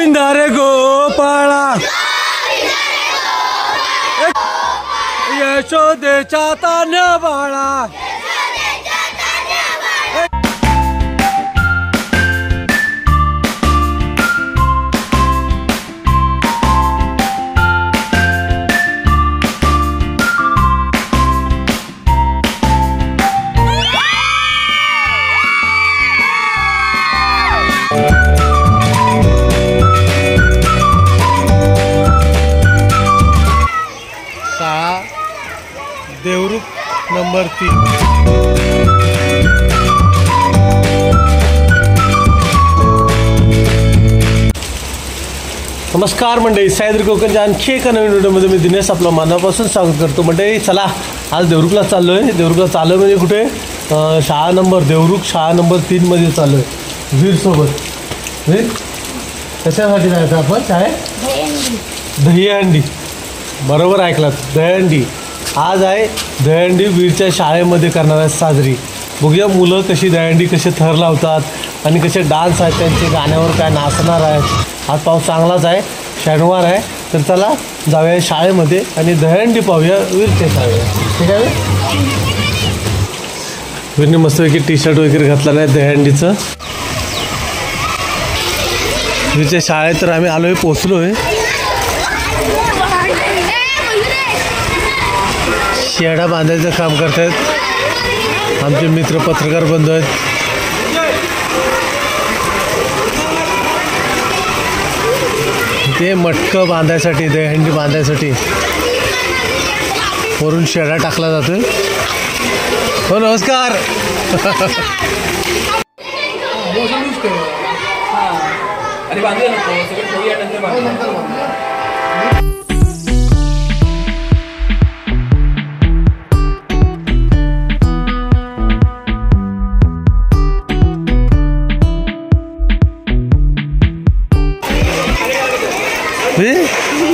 गोविंदा रे गोपाळा यशोदेच्या तान्या बाळा देवरुख नंबर 3। नमस्कार मंडळी, सह्याद्री कोकणच्या आणखी एका नवीन व्हिडिओमध्ये मी दिनेश आपलं मनापासून स्वागत करतो। मंडळी चला, आज देवरुखला चाललो आहे। देवरुखला चाललो म्हणजे कुठे, शाळा नंबर देवरुख शाळा नंबर 3 मध्ये चाललो आहे वीरसोबत। वीर कशासाठी जायचं आपण? शाळेत दहीहंडी, बरोबर ऐकलात, दहीहंडी। आज आहे दहीहंडी वीरच्या शाळेमध्ये करणार आहे साजरी। बघूया मुलं कशी दहीहंडी कसे थर लावतात आणि कसे डान्स आहेत त्यांचे, गाण्यावर काय नाचणार आहेत। आज पाऊस चांगलाच आहे, शनिवार आहे, तर चला जाऊया शाळेमध्ये आणि दहीहंडी पाहूया वीरच्या शाळेत। ठीक आहे, वीरने मस्तपैकी टी शर्ट वगैरे घातला नाही दहीहंडीचं। वीरच्या शाळेत तर आम्ही आलो आहे, पोचलो आहे। शेडा बांधायचं काम करतात आमचे मित्र पत्रकार बंधू आहेत। ते मटकं बांधायसाठी, दहीहंडी बांधायसाठी वरून शेडा टाकला जातोय। हो, नमस्कार।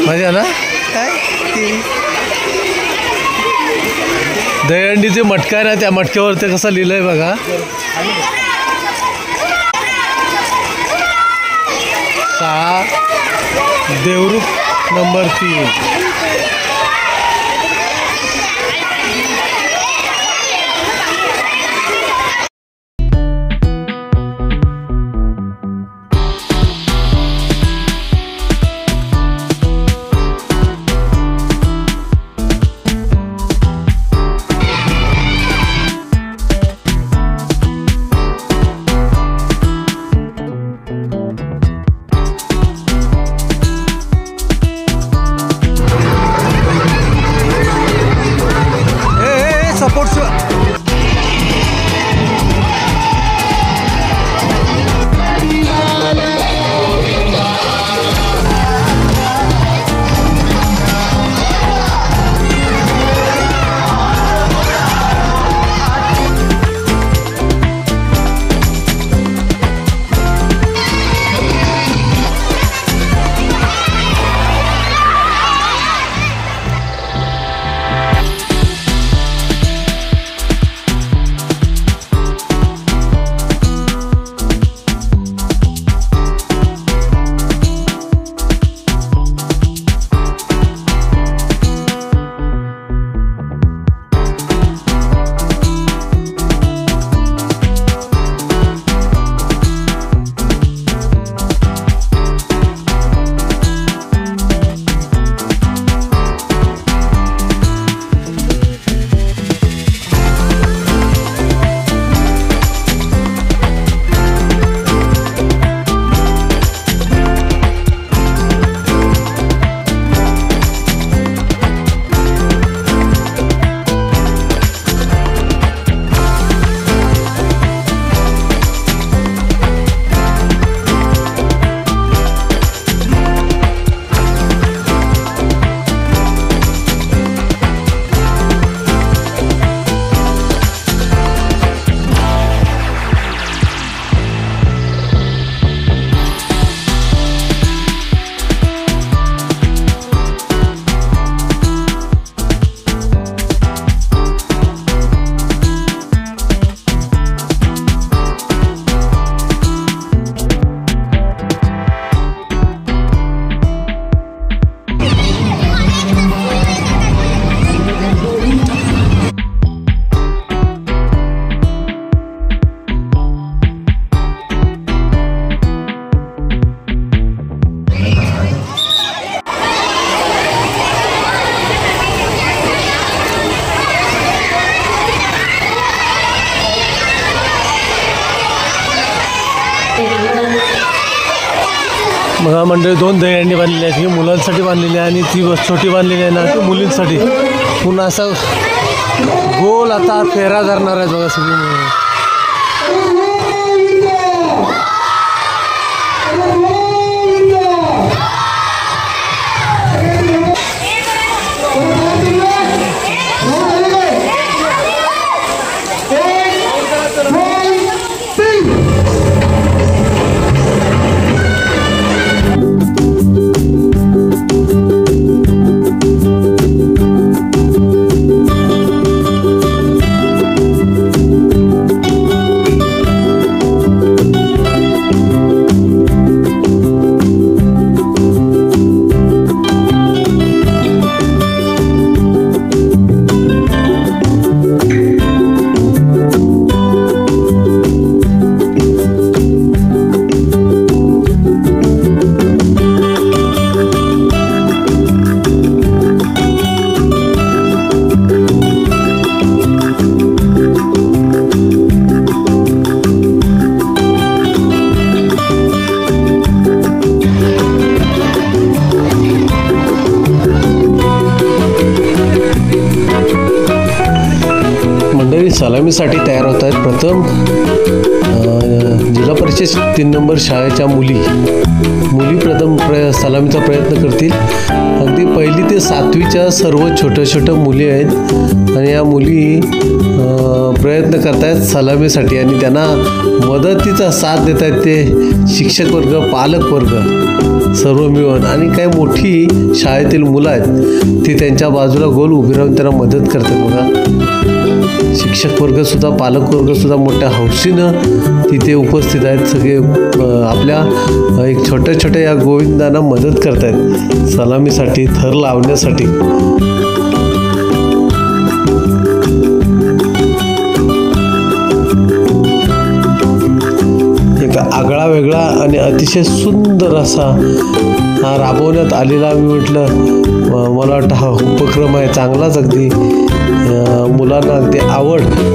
मजा ना, दहीहंडीचे मटका आहे ना, त्या मटक्यावर ते कसं लिहिलंय बघा। शाळा देवरुख नंबर 3। बघा मंडळी 2 दहीहंडी बांधलेली आहेत. ही मुलांसाठी बांधलेली आहे आणि ती छोटी बांधलेली आहे ना ती मुलींसाठी. पुन्हा असं गोल आता फेरा धरणार आहे बघा सगळी मिळून. सलामीसाठी तयार होत आहेत. प्रथम जिल्हा परिषद 3 नंबर शाळेच्या मुली प्रथम सलामीचा प्रयत्न करतील. अगदी 1ली ते 7वीच्या सर्व छोट्या मुली आहेत आणि या मुली प्रयत्न करत आहेत सलामीसाठी आणि त्यांना मदतीचा साथ देत आहेत ते शिक्षक वर्ग, पालक वर्ग सर्व मिळून. आणि काही मोठी शाळेतील मुलं आहेत ती त्यांच्या बाजूला गोल उभी राहून त्यांना मदत करतात बघा. शिक्षक वर्गसुद्धा, पालक वर्गसुद्धा मोठ्या हौशीनं तिथे उपस्थित आहेत. सगळे आपल्या एक छोट्या या गोविंदांना मदत करत आहेत सलामीसाठी, थर लावण्यासाठी. एक आगळा वेगळा आणि अतिशय सुंदर असा हा राबवण्यात आलेला मी म्हटलं मला वाटतं हा उपक्रम आहे चांगलाच. अगदी मुलांना अगदी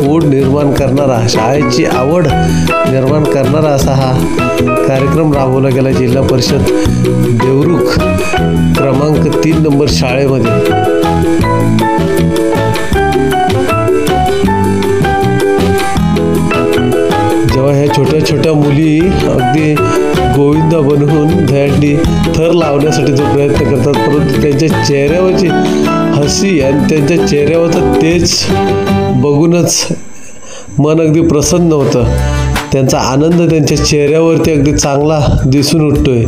ओढ निर्माण करणारा, शाळेची आवड निर्माण करणारा असा हा कार्यक्रम राबवला गेला जिल्हा परिषद देवरुख क्रमांक 3 नंबर शाळेमध्ये. जेव्हा ह्या छोट्या मुली अगदी गोविंद बनवून दहीहंडी थर लावण्यासाठी जो प्रयत्न करतात, परंतु त्यांच्या चेहऱ्यावरची हसी आणि त्यांच्या चेहऱ्यावरचं तेज बघूनच मन अगदी प्रसन्न होतं. त्यांचा आनंद त्यांच्या चेहऱ्यावरती अगदी चांगला दिसून उठतोय.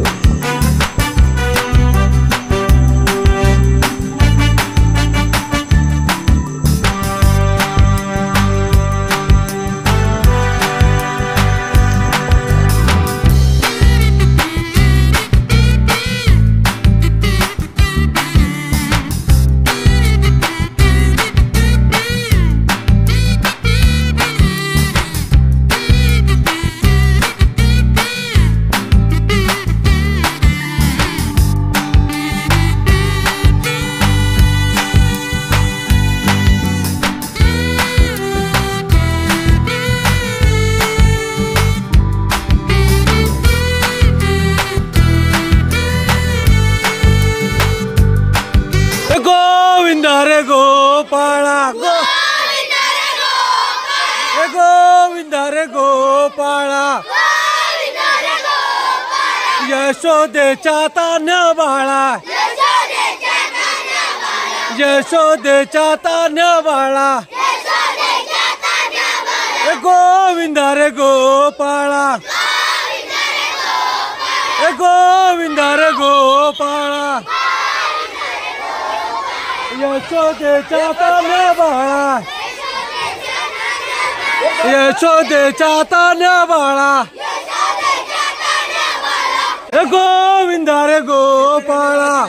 रे गोपाळा गोविंदा रे गोपाळा यशोदेच्या तान्या बाळा यशोदेच्या तान्या बाळा गोविंदा रे गोपाळा गोविंदा रे गोपाळा यशोदेच्या तान्या बाळा यशोदेच्या तान्या बाळा गोविंदा रे गोपाळा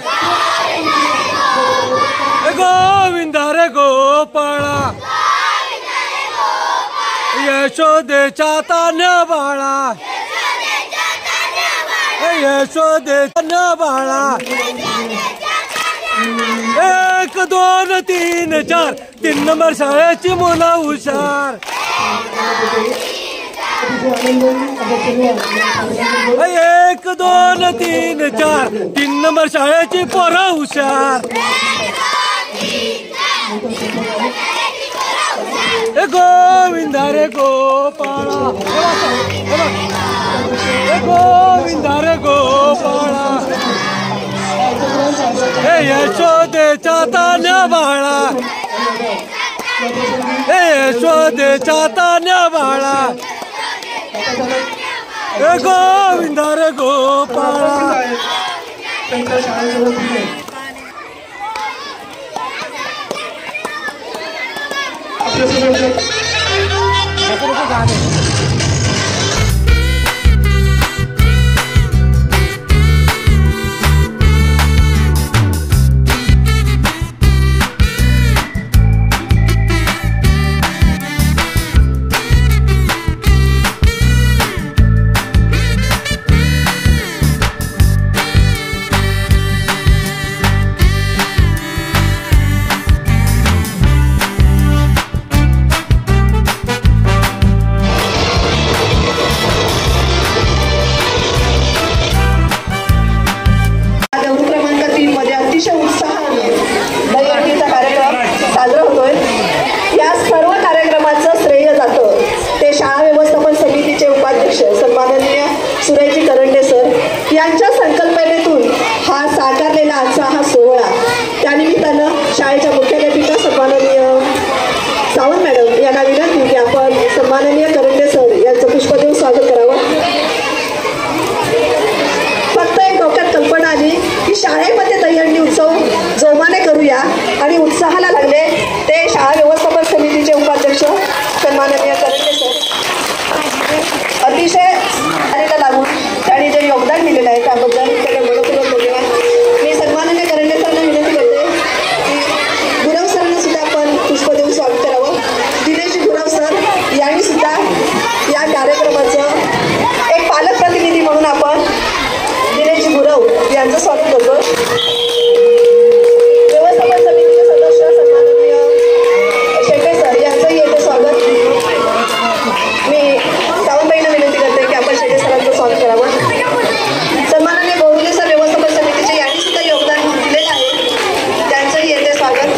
गोविंदा रे गोपाळा यशोदेच्या तान्या बाळा यशोदेच्या बाळा 1 2 3 4 3 नंबर शाळेची मुलं हुशार 1 2 3 4 3 नंबर शाळेची पोरं हुशार. ए गोविंदा रे गोपाळा, ए गोविंदा रे गोपाळा, ए यशोदेचा तान्या बाळा, ए यशोदेचा तान्या बाळा, ए गोविंदा रे गोपाळा. यांच्या संकल्पनेतून हा साकारलेला आजचा हा सोहळा. त्यानिमित्तानं शाळेच्या मुख्याध्यापिका सन्माननीय सावंत मॅडम यांना विनंती की आपण सन्माननीय करंडे सर यांचं पुष्प देऊन स्वागत करावं. फक्त एक डोक्यात कल्पना आली की शाळेमध्ये दहीहंडी उत्सव जोमाने करूया आणि उत्साहाला लागले ते शाळा व्यवस्थापन समितीचे उपाध्यक्ष सन्माननीय करंडे सर. अतिशय कार्याला लागून त्यांनी जे योगदान दिलेलं आहे त्याबद्दल त्याला मनपूर्वक धन्यवाद. मी सन्माननीय करंडे सरांना विनंती करते की गुरव सरांना सुद्धा आपण पुष्प देऊन स्वागत करावं. दिनेश गुरव सर यांनी सुद्धा या कार्यक्रमाचं एक पालक प्रतिनिधी म्हणून आपण दिनेश गुरव यांचं स्वागत करतो. व्यवस्थापन समितीचे सदस्य सन्माननीय शेटे सर यांचंही येथे स्वागत. मी सावंतबाईंना विनंती करते की आपण शेटे सरांचं स्वागत करावं. सन्माननीय बोरुले सर व्यवस्थापन समितीचे यांनी सुद्धा योगदान दिलेलं आहे त्यांचंही येथे स्वागत.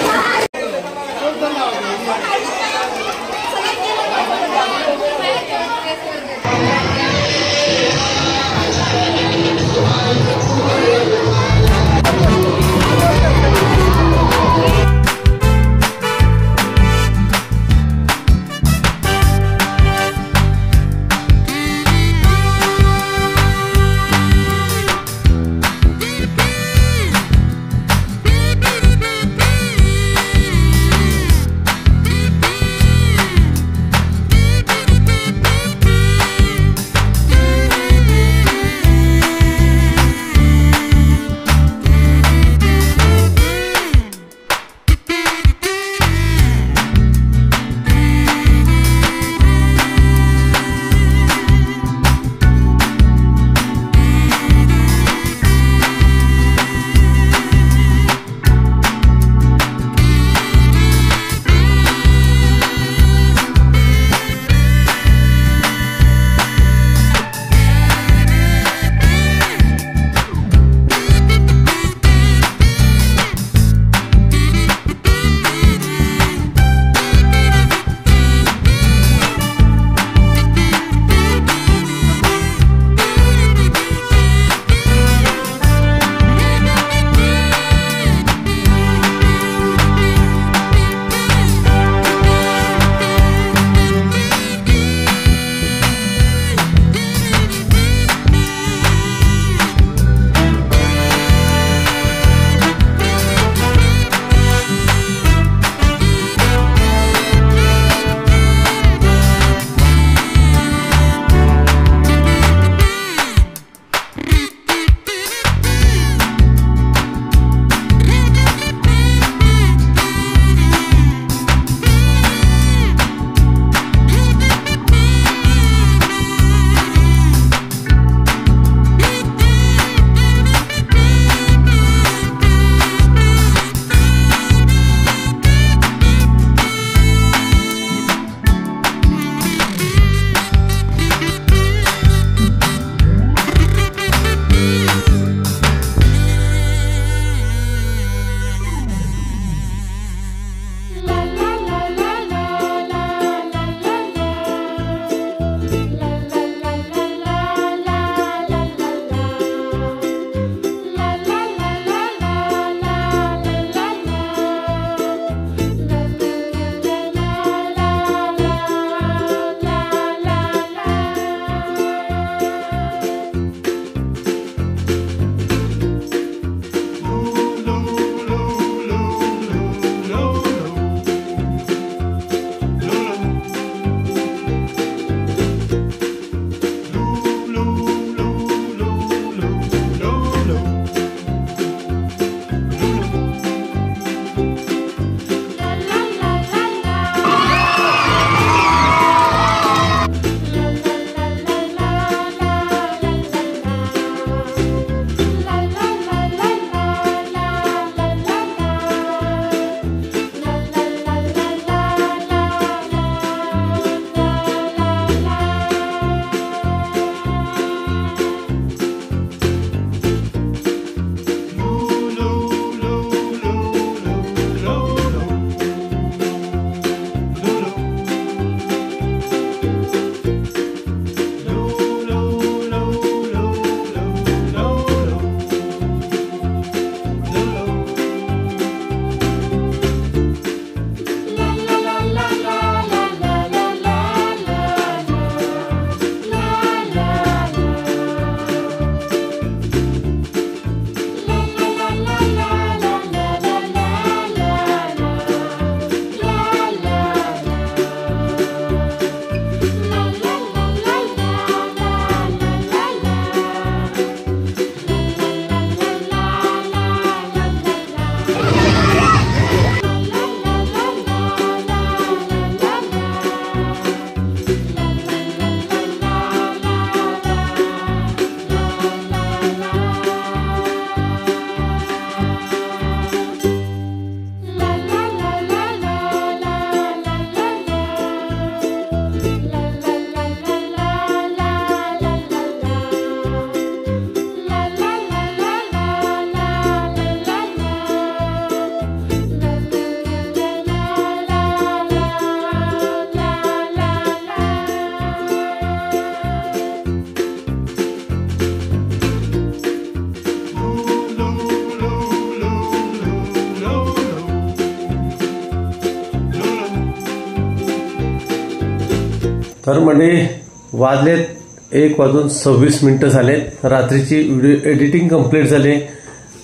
तर म्हणजे वाजलेत 1:26 झालेत. रात्रीची व्हिडिओ एडिटिंग कंप्लीट झाली.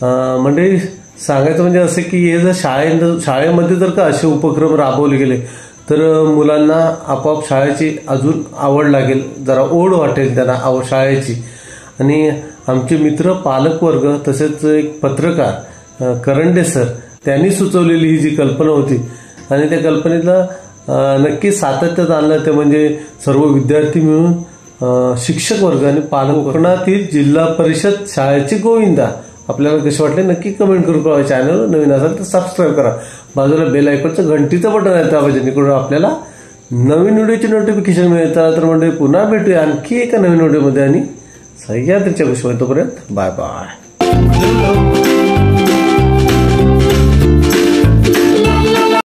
म्हणजे सांगायचं म्हणजे असं की हे जर शाळेमध्ये जर का असे उपक्रम राबवले गेले तर मुलांना आपोआप शाळेची अजून आवड लागेल, जरा ओढ वाटेल त्यांना शाळेची. आणि आमचे मित्र पालकवर्ग तसेच एक पत्रकार करंडे सर त्यांनी सुचवलेली ही जी कल्पना होती आणि त्या कल्पनेला नक्की सातत्यात आणलं ते म्हणजे सर्व विद्यार्थी मिळून शिक्षक वर्ग आणि पालक. कोकणातील जिल्हा परिषद शाळेची गोविंदा आपल्याला कसे वाटले नक्की कमेंट करून कळवा. चॅनल नवीन असेल तर सबस्क्राईब करा. बाजूला बेल आयकॉनचं घंटीचं बटन आहे त्या जेणेकरून आपल्याला नवीन व्हिडिओची नोटिफिकेशन मिळतात. तर म्हणजे पुन्हा भेटूया आणखी एका नवीन व्हिडिओमध्ये आणि सह्याद्रीच्या गोष्टी. तोपर्यंत बाय बाय.